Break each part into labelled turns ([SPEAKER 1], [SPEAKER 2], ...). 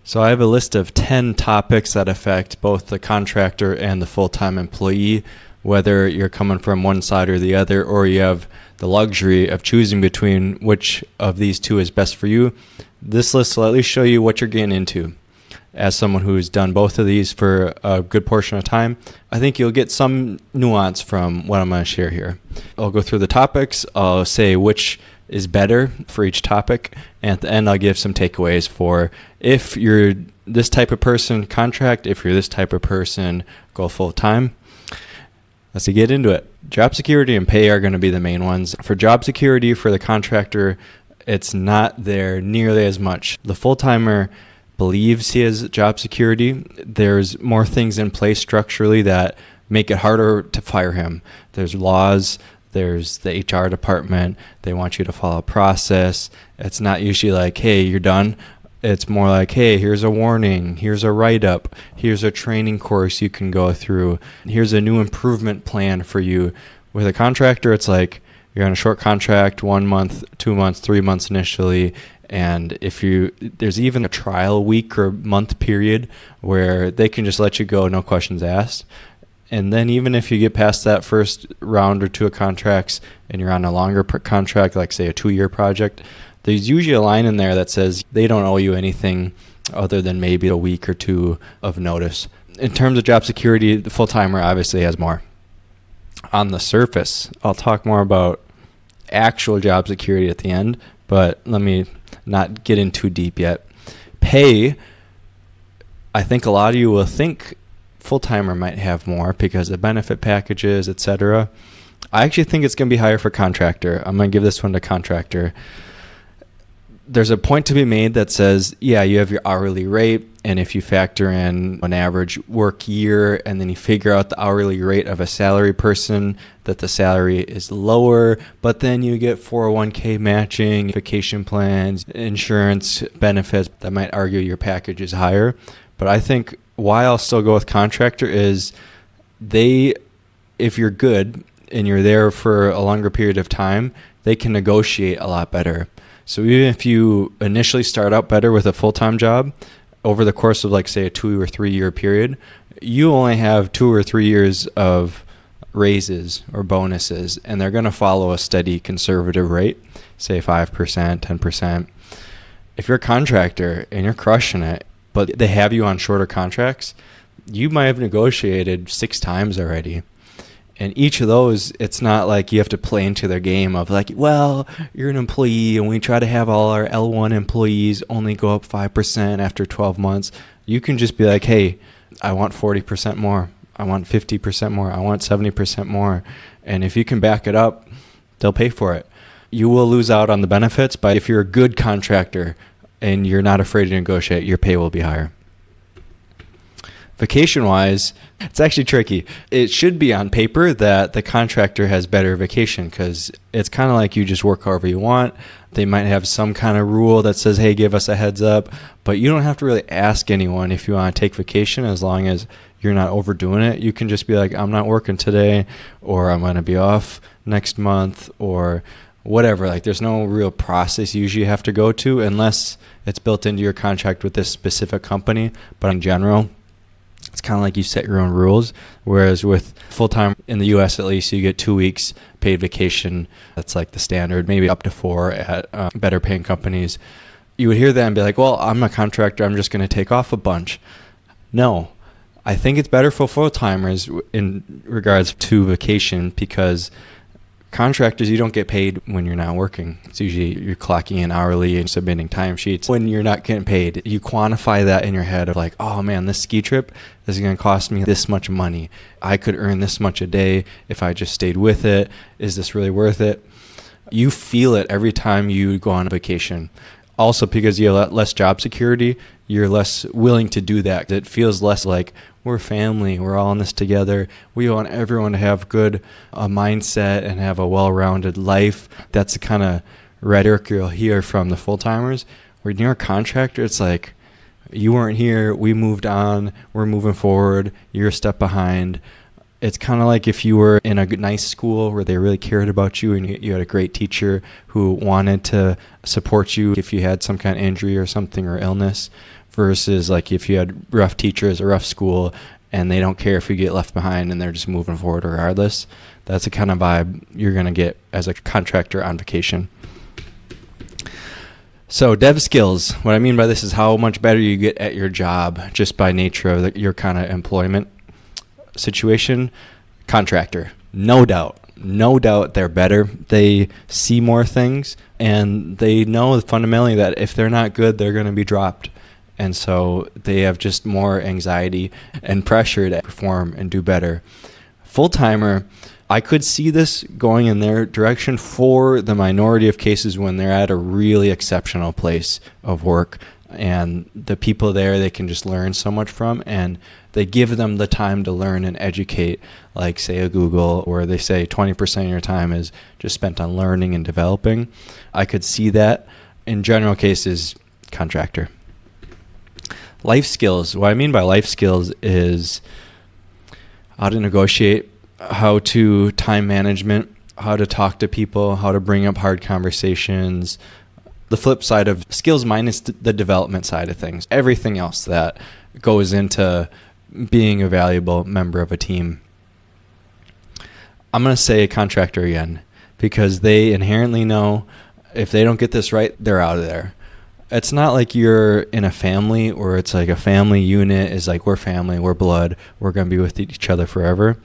[SPEAKER 1] So I have a list of 10 topics that affect both the contractor and the full-time employee, whether you're coming from one side or the other, or you have the luxury of choosing between which of these two is best for you. This list will at least show you what you're getting into. As someone who's done both of these for a good portion of time, I think you'll get some nuance from what I'm going to share here. I'll go through the topics. I'll say which is better for each topic, and at the end I'll give some takeaways for if you're this type of person, contract; if you're this type of person, go full time. Let's get into it. Job security and pay are going to be the main ones. For job security for the contractor, it's not there nearly as much. The full-timer believes he has job security. There's more things in place structurally that make it harder to fire him. There's laws. There's the HR department. They want you to follow a process. It's not usually like, hey, you're done. It's more like, hey, here's a warning. Here's a write-up. Here's a training course you can go through. Here's a new improvement plan for you. With a contractor, it's like you're on a short contract, 1 month, 2 months, 3 months initially. And there's even a trial week or month period where they can just let you go, no questions asked. And then even if you get past that first round or two of contracts and you're on a longer contract, like say a 2-year project, there's usually a line in there that says they don't owe you anything other than maybe a week or two of notice. In terms of job security, the full-timer obviously has more. On the surface, I'll talk more about actual job security at the end, but let me not get in too deep yet. Pay, I think a lot of you will think full-timer might have more because of benefit packages, etc. I actually think it's going to be higher for contractor. I'm going to give this one to contractor. There's a point to be made that says, yeah, you have your hourly rate, and if you factor in an average work year and then you figure out the hourly rate of a salary person, that the salary is lower, but then you get 401k matching, vacation plans, insurance benefits, that might argue your package is higher. But I think why I'll still go with contractor is if you're good and you're there for a longer period of time, they can negotiate a lot better. So even if you initially start out better with a full-time job, over the course of like say a 2 or 3 year period, you only have 2 or 3 years of raises or bonuses, and they're going to follow a steady conservative rate, say 5%, 10%. If you're a contractor and you're crushing it, but they have you on shorter contracts, you might have negotiated 6 times already. And each of those, it's not like you have to play into their game of like, well, you're an employee and we try to have all our L1 employees only go up 5% after 12 months. You can just be like, hey, I want 40% more. I want 50% more. I want 70% more. And if you can back it up, they'll pay for it. You will lose out on the benefits, but if you're a good contractor and you're not afraid to negotiate, your pay will be higher. Vacation-wise, it's actually tricky. It should be on paper that the contractor has better vacation because it's kind of like you just work however you want. They might have some kind of rule that says, hey, give us a heads up. But you don't have to really ask anyone if you want to take vacation as long as you're not overdoing it. You can just be like, I'm not working today, or I'm going to be off next month, or whatever. Like there's no real process you usually have to go to unless it's built into your contract with this specific company. But in general, it's kind of like you set your own rules, whereas with full-time in the U.S. at least, you get 2 weeks paid vacation. That's like the standard, maybe up to 4 at better paying companies. You would hear that and be like, well, I'm a contractor. I'm just going to take off a bunch. No, I think it's better for full-timers in regards to vacation because contractors, you don't get paid when you're not working. It's usually you're clocking in hourly and submitting timesheets. When you're not getting paid, you quantify that in your head of like, oh man, this ski trip is going to cost me this much money. I could earn this much a day if I just stayed with it. Is this really worth it? You feel it every time you go on a vacation. Also, because you have less job security, you're less willing to do that. It feels less like we're family, we're all in this together. We want everyone to have good mindset and have a well-rounded life. That's the kind of rhetoric you'll hear from the full-timers. When you're a contractor, it's like, you weren't here, we moved on, we're moving forward, you're a step behind. It's kind of like if you were in a nice school where they really cared about you and you had a great teacher who wanted to support you if you had some kind of injury or something or illness, versus like if you had rough teachers or rough school and they don't care if you get left behind and they're just moving forward regardless. That's the kind of vibe you're going to get as a contractor on vacation. So dev skills, what I mean by this is how much better you get at your job just by nature of your kind of employment situation. Contractor, no doubt they're better. They see more things and they know fundamentally that if they're not good, they're going to be dropped. And so they have just more anxiety and pressure to perform and do better. Full-timer, I could see this going in their direction for the minority of cases when they're at a really exceptional place of work and the people there they can just learn so much from, and they give them the time to learn and educate, like say a Google, where they say 20% of your time is just spent on learning and developing. I could see that. In general cases, contractor. Life skills. What I mean by life skills is how to negotiate, how to time management, how to talk to people, how to bring up hard conversations. The flip side of skills minus the development side of things. Everything else that goes into being a valuable member of a team. I'm going to say contractor again because they inherently know if they don't get this right, they're out of there. It's not like you're in a family or it's like a family unit is like, we're family, we're blood, we're going to be with each other forever.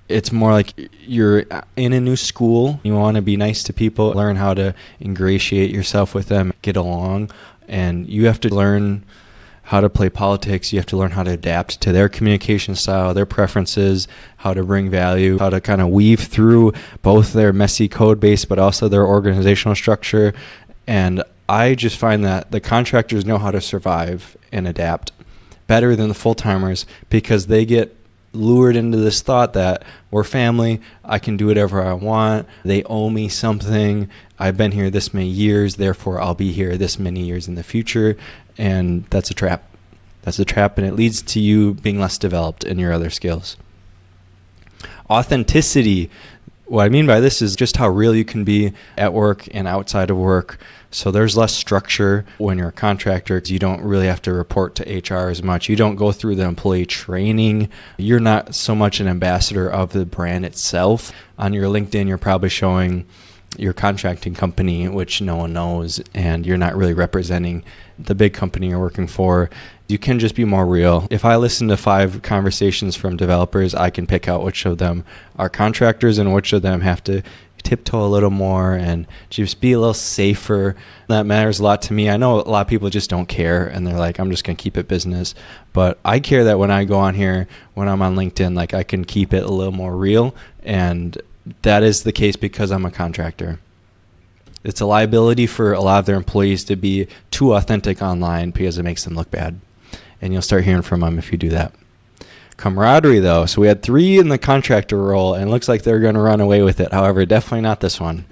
[SPEAKER 1] It's more like you're in a new school. You want to be nice to people, learn how to ingratiate yourself with them, get along, and you have to learn how to play politics. You have to learn how to adapt to their communication style, their preferences, how to bring value, how to kind of weave through both their messy code base but also their organizational structure. And I just find that the contractors know how to survive and adapt better than the full-timers because they get lured into this thought that we're family, I can do whatever I want, they owe me something, I've been here this many years, therefore I'll be here this many years in the future, and that's a trap. That's a trap, and it leads to you being less developed in your other skills. Authenticity. What I mean by this is just how real you can be at work and outside of work. So there's less structure when you're a contractor. You don't really have to report to HR as much. You don't go through the employee training. You're not so much an ambassador of the brand itself. On your LinkedIn, you're probably showing your contracting company, which no one knows, and you're not really representing the big company you're working for. You can just be more real. If I listen to 5 conversations from developers, I can pick out which of them are contractors and which of them have to tiptoe a little more and just be a little safer. That matters a lot to me. I know a lot of people just don't care and they're like, I'm just going to keep it business. But I care that when I go on here, when I'm on LinkedIn, like I can keep it a little more real. And that is the case because I'm a contractor. It's a liability for a lot of their employees to be too authentic online because it makes them look bad. And you'll start hearing from them if you do that. Camaraderie, though. So we had 3 in the contractor role, and it looks like they're going to run away with it. However, definitely not this one.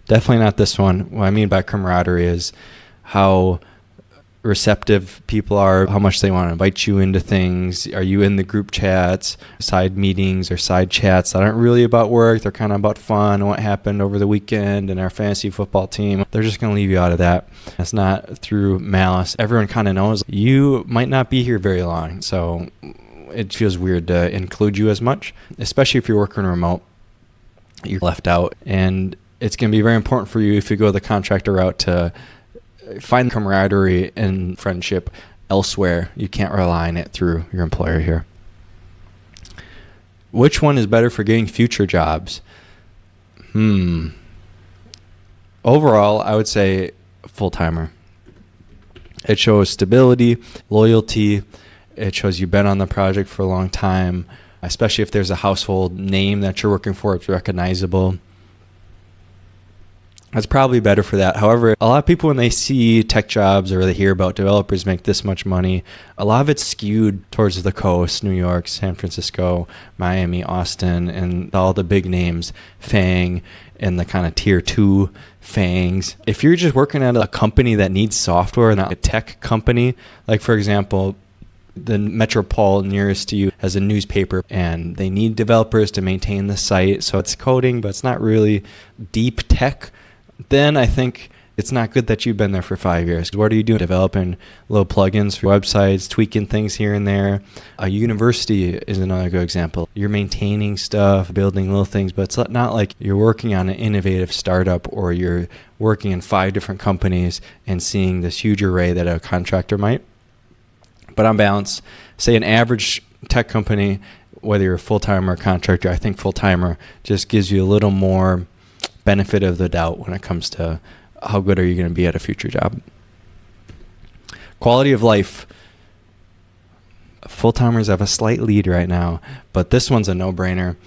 [SPEAKER 1] Definitely not this one. What I mean by camaraderie is how receptive people are, how much they want to invite you into things. Are you in the group chats, side meetings, or side chats that aren't really about work? They're kind of about fun and what happened over the weekend and our fantasy football team. They're just going to leave you out of that. It's not through malice. Everyone kind of knows you might not be here very long, so it feels weird to include you as much, especially if you're working remote. You're left out, and it's going to be very important for you if you go the contractor route to find camaraderie and friendship elsewhere. You can't rely on it through your employer here. Which one is better for getting future jobs? Overall, I would say full-timer. It shows stability, loyalty. It shows you've been on the project for a long time, especially if there's a household name that you're working for. It's recognizable. That's probably better for that. However, a lot of people, when they see tech jobs or they hear about developers make this much money, a lot of it's skewed towards the coast, New York, San Francisco, Miami, Austin, and all the big names, FANG, and the kind of tier 2 FANGs. If you're just working at a company that needs software, not a tech company, like for example, The metropole nearest to you has a newspaper, and they need developers to maintain the site. So it's coding, but it's not really deep tech. Then I think it's not good that you've been there for 5 years. What are you doing? Developing little plugins for websites, tweaking things here and there. A university is another good example. You're maintaining stuff, building little things, but it's not like you're working on an innovative startup or you're working in 5 different companies and seeing this huge array that a contractor might. But on balance, say an average tech company, whether you're a full-timer or contractor, I think full-timer just gives you a little more benefit of the doubt when it comes to how good are you going to be at a future job. Quality of life. Full-timers have a slight lead right now, but this one's a no-brainer.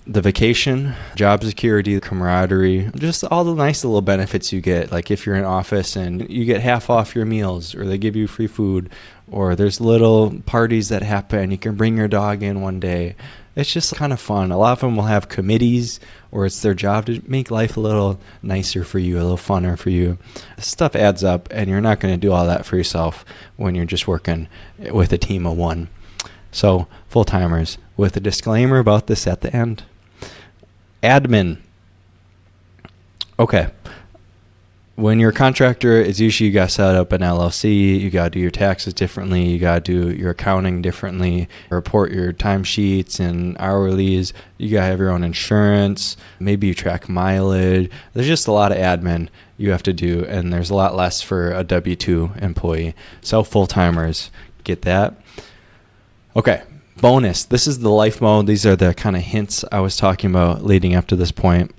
[SPEAKER 1] The vacation, job security, camaraderie, just all the nice little benefits you get. Like if you're in office and you get half off your meals, or they give you free food, or there's little parties that happen. You can bring your dog in one day. It's just kind of fun. A lot of them will have committees, or it's their job to make life a little nicer for you, a little funner for you. Stuff adds up, and you're not going to do all that for yourself when you're just working with a team of 1. So full-timers, with a disclaimer about this at the end. Admin. Okay. When you're a contractor, it's usually you got to set up an LLC, you got to do your taxes differently, you got to do your accounting differently, report your timesheets and hourlies, you got to have your own insurance, maybe you track mileage. There's just a lot of admin you have to do, and there's a lot less for a W-2 employee. So full-timers get that. Okay. Bonus. This is the life mode. These are the kind of hints I was talking about leading up to this point.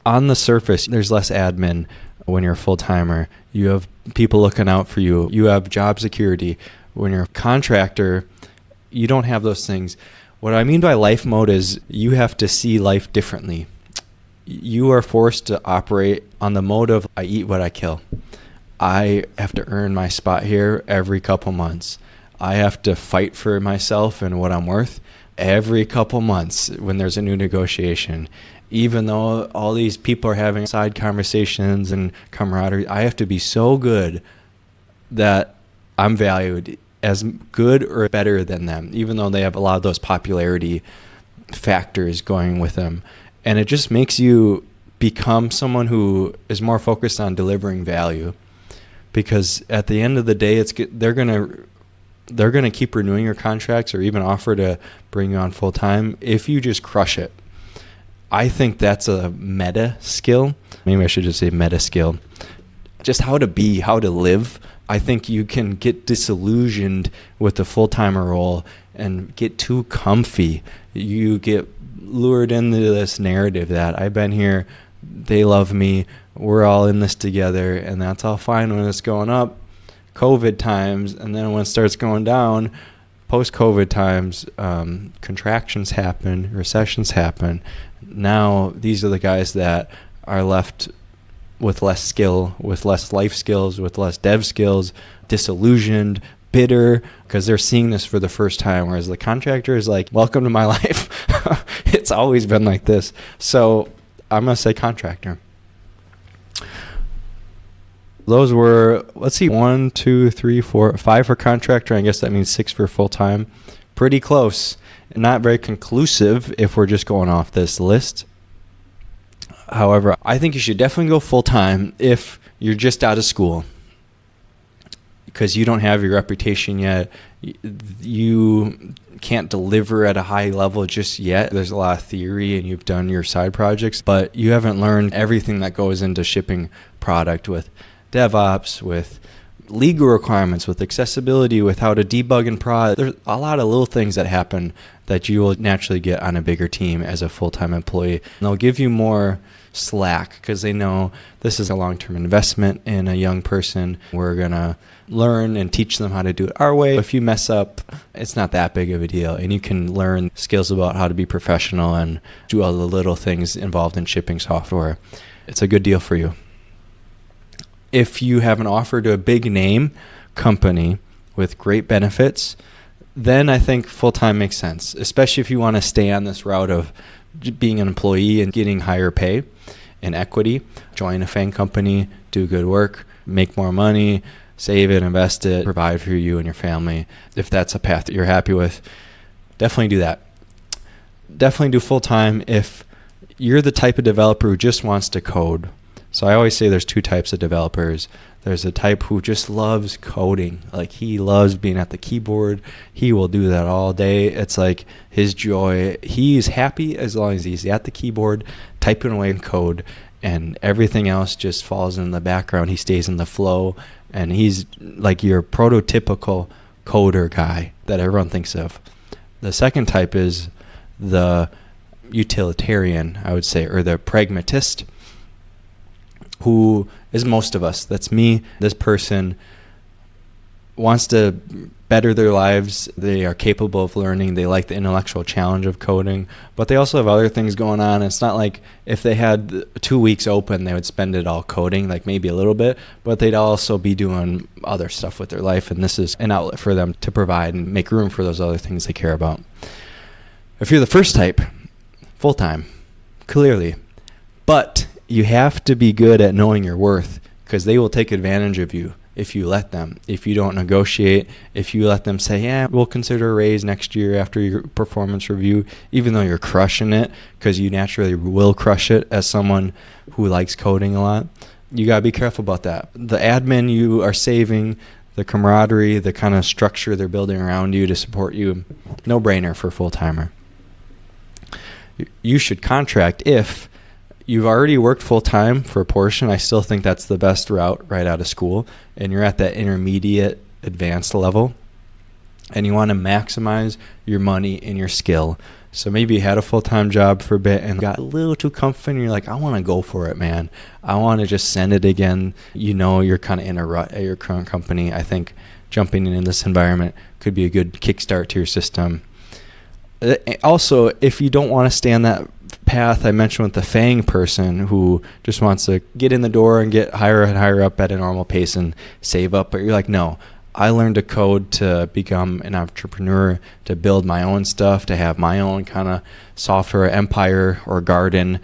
[SPEAKER 1] On the surface, there's less admin when you're a full-timer. You have people looking out for you. You have job security. When you're a contractor, you don't have those things. What I mean by life mode is you have to see life differently. You are forced to operate on the mode of I eat what I kill. I have to earn my spot here every couple months. I have to fight for myself and what I'm worth every couple months when there's a new negotiation. Even though all these people are having side conversations and camaraderie, I have to be so good that I'm valued as good or better than them, even though they have a lot of those popularity factors going with them. And it just makes you become someone who is more focused on delivering value. Because at the end of the day, they're going to keep renewing your contracts or even offer to bring you on full time if you just crush it. I think that's a meta skill. Maybe I should just say meta skill. Just how to be, how to live. I think you can get disillusioned with the full-timer role and get too comfy. You get lured into this narrative that I've been here, they love me, we're all in this together, and that's all fine when it's going up. COVID times, and then when it starts going down, post-COVID times, contractions happen, recessions happen. Now these are the guys that are left with less skill, with less life skills, with less dev skills, disillusioned, bitter, because they're seeing this for the first time, whereas the contractor is like, welcome to my life. It's always been like this. So I'm going to say contractor. Those were, let's see, 1, 2, 3, 4, 5 for contractor. I guess that means 6 for full-time. Pretty close. Not very conclusive if we're just going off this list. However, I think you should definitely go full-time if you're just out of school, because you don't have your reputation yet. You can't deliver at a high level just yet. There's a lot of theory and you've done your side projects, but you haven't learned everything that goes into shipping product with DevOps, with legal requirements, with accessibility, with how to debug and prod. There's a lot of little things that happen that you will naturally get on a bigger team as a full-time employee. And they'll give you more slack because they know this is a long-term investment in a young person. We're going to learn and teach them how to do it our way. If you mess up, it's not that big of a deal. And you can learn skills about how to be professional and do all the little things involved in shipping software. It's a good deal for you. If you have an offer to a big name company with great benefits, then I think full-time makes sense, especially if you want to stay on this route of being an employee and getting higher pay and equity. Join a FANG company, do good work, make more money, save it, invest it, provide for you and your family. If that's a path that you're happy with, definitely do that. Definitely do full-time if you're the type of developer who just wants to code. So I always say there's two types of developers. There's a type who just loves coding. Like, he loves being at the keyboard. He will do that all day. It's like his joy. He's happy as long as he's at the keyboard typing away in code, and everything else just falls in the background. He stays in the flow, and he's like your prototypical coder guy that everyone thinks of. The second type is the utilitarian, I would say, or the pragmatist, who is most of us. That's me. This person wants to better their lives. They are capable of learning. They like the intellectual challenge of coding, but they also have other things going on. It's not like if they had 2 weeks open, they would spend it all coding, like maybe a little bit, but they'd also be doing other stuff with their life, and this is an outlet for them to provide and make room for those other things they care about. If you're the first type, full-time, clearly, but you have to be good at knowing your worth, because they will take advantage of you if you let them. If you don't negotiate, if you let them say, yeah, we'll consider a raise next year after your performance review, even though you're crushing it, because you naturally will crush it as someone who likes coding a lot. You got to be careful about that. The admin you are saving, the camaraderie, the kind of structure they're building around you to support you, no brainer for a full-timer. You should contract if you've already worked full-time for a portion. I still think that's the best route right out of school, and you're at that intermediate advanced level, and you want to maximize your money and your skill. So maybe you had a full-time job for a bit and got a little too comfy, and you're like, I want to go for it, man. I want to just send it again. You know, you're kind of in a rut at your current company. I think jumping in this environment could be a good kickstart to your system. Also, if you don't want to stay on that path I mentioned with the FANG person who just wants to get in the door and get higher and higher up at a normal pace and save up, but you're like, no, I learned to code to become an entrepreneur, to build my own stuff, to have my own kind of software empire or garden.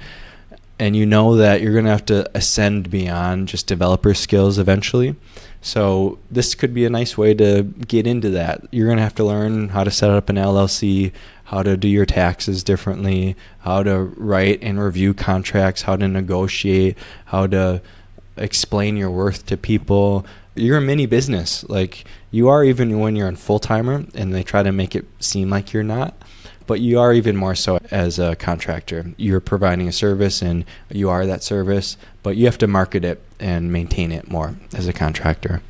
[SPEAKER 1] And you know that you're going to have to ascend beyond just developer skills eventually. So this could be a nice way to get into that. You're going to have to learn how to set up an LLC, how to do your taxes differently, how to write and review contracts, how to negotiate, how to explain your worth to people. You're a mini business. Like you are even when you're a full-timer, and they try to make it seem like you're not. But you are even more so as a contractor. You're providing a service, and you are that service, but you have to market it and maintain it more as a contractor.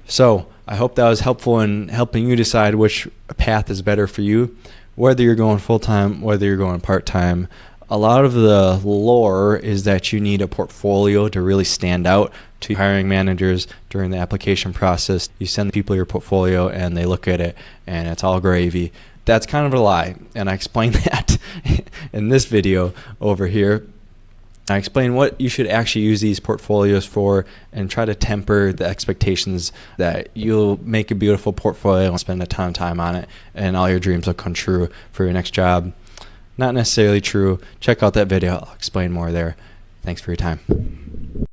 [SPEAKER 1] So I hope that was helpful in helping you decide which path is better for you, whether you're going full-time, whether you're going part-time. A lot of the lore is that you need a portfolio to really stand out to hiring managers during the application process. You send people your portfolio and they look at it and it's all gravy. That's kind of a lie, and I explain that in this video over here. I explain what you should actually use these portfolios for and try to temper the expectations that you'll make a beautiful portfolio and spend a ton of time on it and all your dreams will come true for your next job. Not necessarily true. Check out that video. I'll explain more there. Thanks for your time.